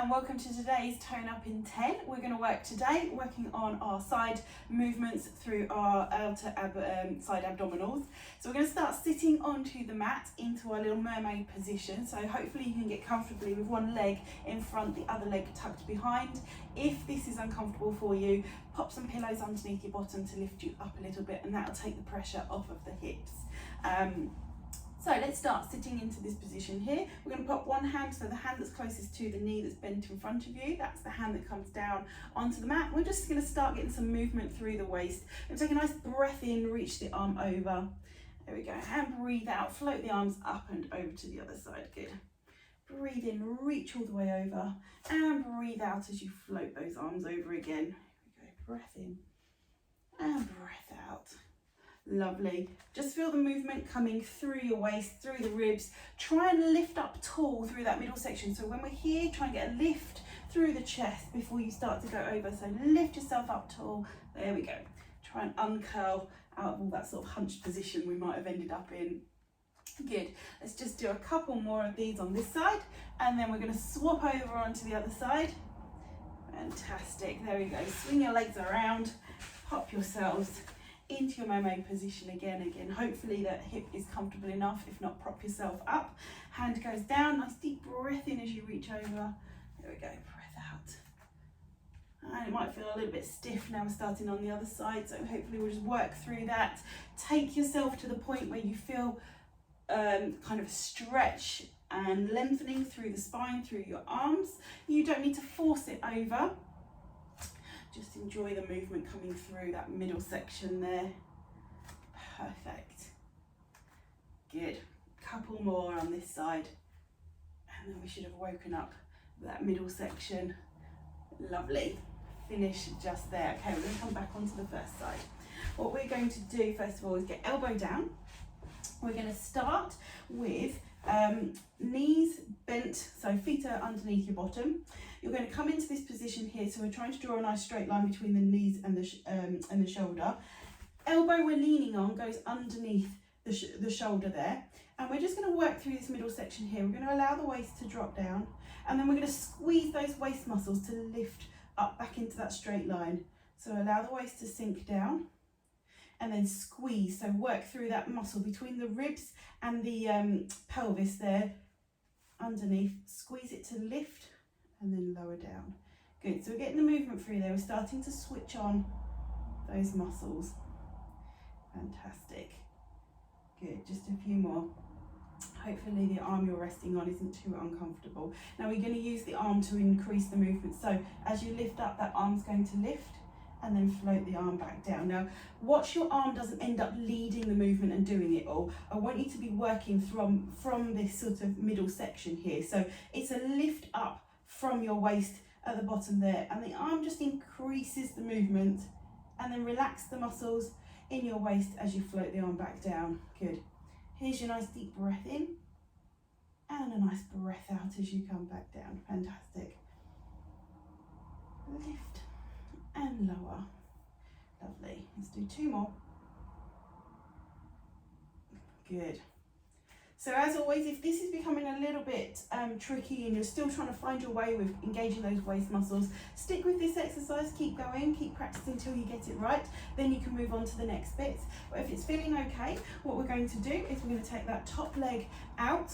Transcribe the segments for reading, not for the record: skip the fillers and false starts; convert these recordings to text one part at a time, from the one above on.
and welcome to today's Tone Up in 10. We're going to work today working on our side movements through our outer side abdominals. So we're going to start sitting onto the mat into our little mermaid position. So hopefully you can get comfortably with one leg in front, the other leg tucked behind. If this is uncomfortable for you, pop some pillows underneath your bottom to lift you up a little bit, and that'll take the pressure off of the hips. So let's start sitting into this position here. We're going to pop one hand, so the hand that's closest to the knee that's bent in front of you, that's the hand that comes down onto the mat. We're just going to start getting some movement through the waist. And take a nice breath in, reach the arm over. There we go. And breathe out, float the arms up and over to the other side. Good. Breathe in, reach all the way over. And breathe out as you float those arms over again. Here we go. Breath in and breath out. Lovely. Just feel the movement coming through your waist, through the ribs. Try and lift up tall through that middle section. So when we're here, try and get a lift through the chest before you start to go over. So lift yourself up tall. There we go. Try and uncurl out of all that sort of hunched position we might have ended up in. Good. Let's just do a couple more of these on this side, and then we're going to swap over onto the other side. Fantastic. There we go. Swing your legs around. Pop yourselves into your mermaid position again. Hopefully that hip is comfortable enough. If not, prop yourself up. Hand goes down. Nice deep breath in as you reach over. There we go. Breath out. And it might feel a little bit stiff now. We're starting on the other side, so hopefully we'll just work through that. Take yourself to the point where you feel kind of stretch and lengthening through the spine, through your arms. You don't need to force it over. Just enjoy the movement coming through that middle section there. Perfect. Good. Couple more on this side. And then we should have woken up that middle section. Lovely. Finish just there. Okay, we're going to come back onto the first side. What we're going to do first of all is get elbow down. We're going to start with knees bent, so feet are underneath your bottom. You're going to come into this position here, so we're trying to draw a nice straight line between the knees and the shoulder. Elbow we're leaning on goes underneath the shoulder there, and we're just going to work through this middle section here. We're going to allow the waist to drop down, and then we're going to squeeze those waist muscles to lift up back into that straight line. So allow the waist to sink down, and then squeeze, so work through that muscle between the ribs and the pelvis there, underneath. Squeeze it to lift and then lower down. Good, so we're getting the movement through there. We're starting to switch on those muscles. Fantastic. Good, just a few more. Hopefully the arm you're resting on isn't too uncomfortable. Now we're going to use the arm to increase the movement. So as you lift up, that arm's going to lift and then float the arm back down. Now, watch your arm doesn't end up leading the movement and doing it all. I want you to be working from this sort of middle section here. So it's a lift up from your waist at the bottom there, and the arm just increases the movement, and then relax the muscles in your waist as you float the arm back down. Good. Here's your nice deep breath in, and a nice breath out as you come back down. Fantastic. Lift and lower. Lovely. Let's do two more. Good. So as always, if this is becoming a little bit tricky and you're still trying to find your way with engaging those waist muscles, stick with this exercise, keep going, keep practicing until you get it right, then you can move on to the next bit. But if it's feeling okay, what we're going to do is we're going to take that top leg out.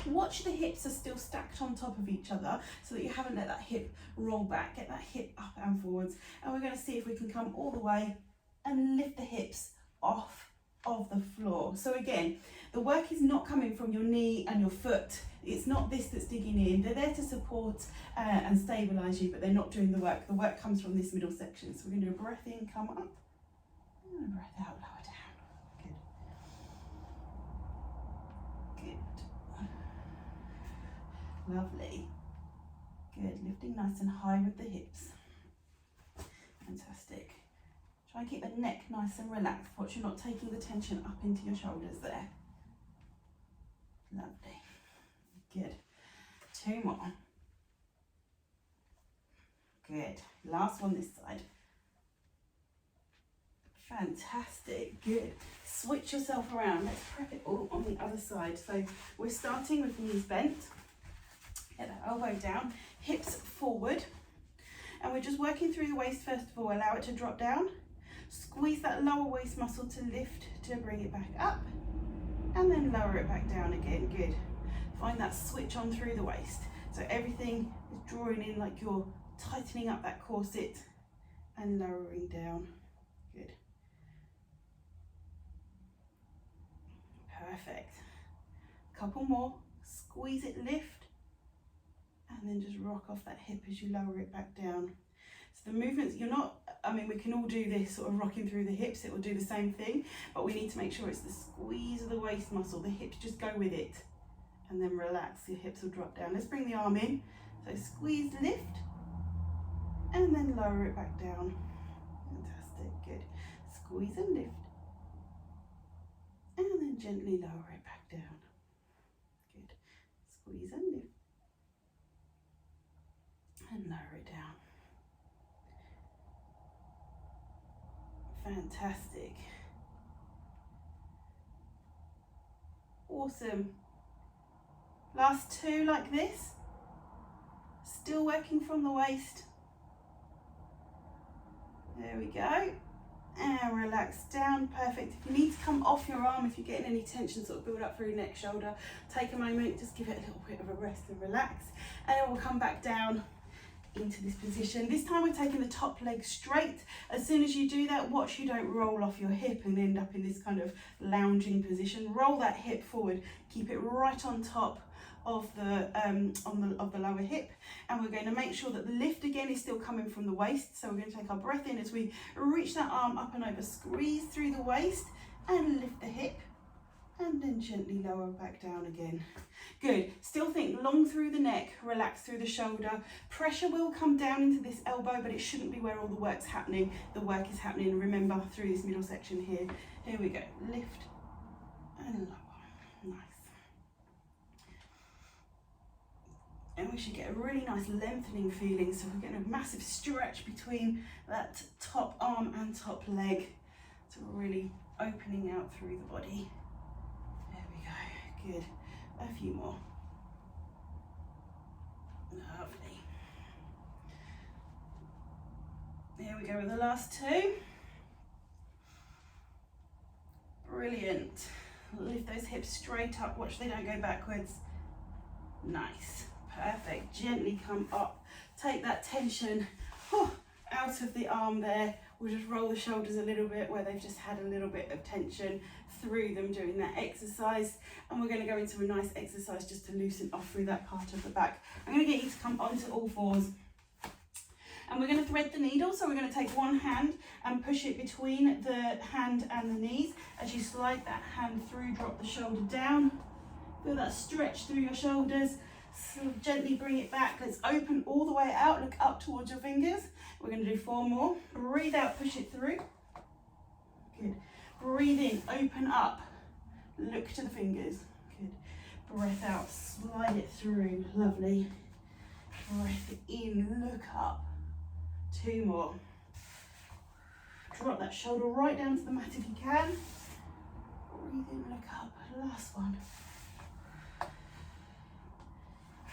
Watch the hips are still stacked on top of each other so that you haven't let that hip roll back. Get that hip up and forwards, and we're going to see if we can come all the way and lift the hips off of the floor. So again, the work is not coming from your knee and your foot. It's not this that's digging in. They're there to support and stabilize you, but they're not doing the work. The work comes from this middle section. So we're going to do a breath in, come up, and a breath out, lower down. Good. Lovely. Good. Lifting nice and high with the hips. Fantastic. Try and keep the neck nice and relaxed. Watch you're not taking the tension up into your shoulders there. Lovely. Good. Two more. Good. Last one this side. Fantastic. Good. Switch yourself around. Let's prep it all on the other side. So we're starting with knees bent. Get that elbow down, hips forward. And we're just working through the waist first of all. Allow it to drop down. Squeeze that lower waist muscle to lift, to bring it back up. And then lower it back down again. Good. Find that switch on through the waist. So everything is drawing in like you're tightening up that corset and lowering down. Good. Perfect. Couple more. Squeeze it, lift, and then just rock off that hip as you lower it back down. So the movements, you're not, I mean, we can all do this sort of rocking through the hips, it will do the same thing, but we need to make sure it's the squeeze of the waist muscle. The hips just go with it, and then relax, your hips will drop down. Let's bring the arm in. So squeeze, lift, and then lower it back down. Fantastic, good. Squeeze and lift, and then gently lower it back down. Good. Squeeze and lift, and lower it down. Fantastic. Awesome. Last two like this. Still working from the waist. There we go. And relax down. Perfect. If you need to come off your arm, if you're getting any tension sort of build up through your neck, shoulder, take a moment, just give it a little bit of a rest and relax. And then we'll come back down into this position. This time we're taking the top leg straight. As soon as you do that, watch you don't roll off your hip and end up in this kind of lounging position. Roll that hip forward, keep it right on top of the lower hip, and we're going to make sure that the lift again is still coming from the waist. So we're going to take our breath in as we reach that arm up and over, squeeze through the waist and lift the hip, and then gently lower back down again. Good. Still think long through the neck, relax through the shoulder. Pressure will come down into this elbow, but it shouldn't be where all the work's happening. The work is happening, remember, through this middle section here. Here we go. Lift and lower. Nice. And we should get a really nice lengthening feeling. So we're getting a massive stretch between that top arm and top leg. So we're really opening out through the body. There we go. Good. A few more. Lovely. There we go with the last two. Brilliant. Lift those hips straight up. Watch they don't go backwards. Nice. Perfect. Gently come up. Take that tension out of the arm there. We'll just roll the shoulders a little bit where they've just had a little bit of tension through them during that exercise. And we're going to go into a nice exercise just to loosen off through that part of the back. I'm going to get you to come onto all fours. And we're going to thread the needle. So we're going to take one hand and push it between the hand and the knees. As you slide that hand through, drop the shoulder down. Feel that stretch through your shoulders. So gently bring it back. Let's open all the way out. Look up towards your fingers. We're going to do 4 more. Breathe out, push it through. Good. Breathe in, open up. Look to the fingers. Good. Breath out, slide it through. Lovely. Breath in, look up. 2 more. Drop that shoulder right down to the mat if you can. Breathe in, look up. Last one.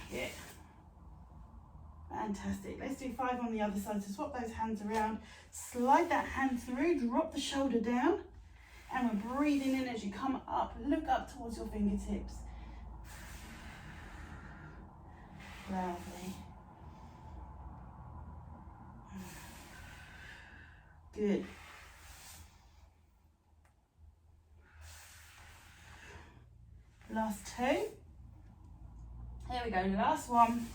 Yeah. Fantastic. Let's do 5 on the other side. So swap those hands around. Slide that hand through. Drop the shoulder down. And we're breathing in as you come up. Look up towards your fingertips. Lovely. Good. Last 2. Here we go, last one.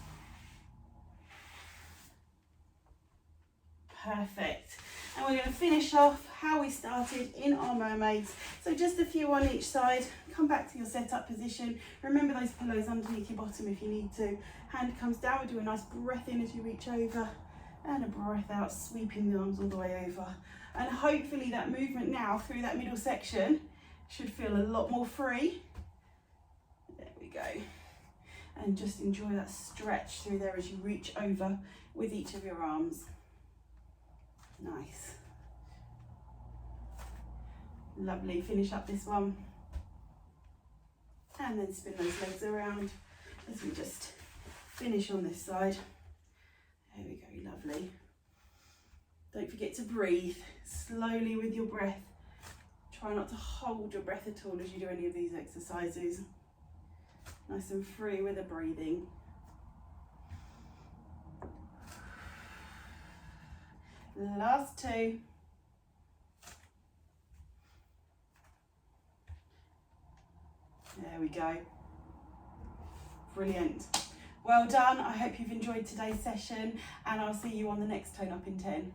Perfect. And we're going to finish off how we started in our mermaids. So just a few on each side. Come back to your setup position. Remember those pillows underneath your bottom if you need to. Hand comes down. We do a nice breath in as you reach over. And a breath out, sweeping the arms all the way over. And hopefully that movement now through that middle section should feel a lot more free. There we go. And just enjoy that stretch through there as you reach over with each of your arms. Nice. Lovely. Finish up this one. And then spin those legs around as we just Finish on this side. There we go, lovely. Don't forget to breathe slowly with your breath. Try not to hold your breath at all as you do any of these exercises. Nice and free with the breathing. Last two. There we go. Brilliant. Well done. I hope you've enjoyed today's session, and I'll see you on the next Tone Up in 10.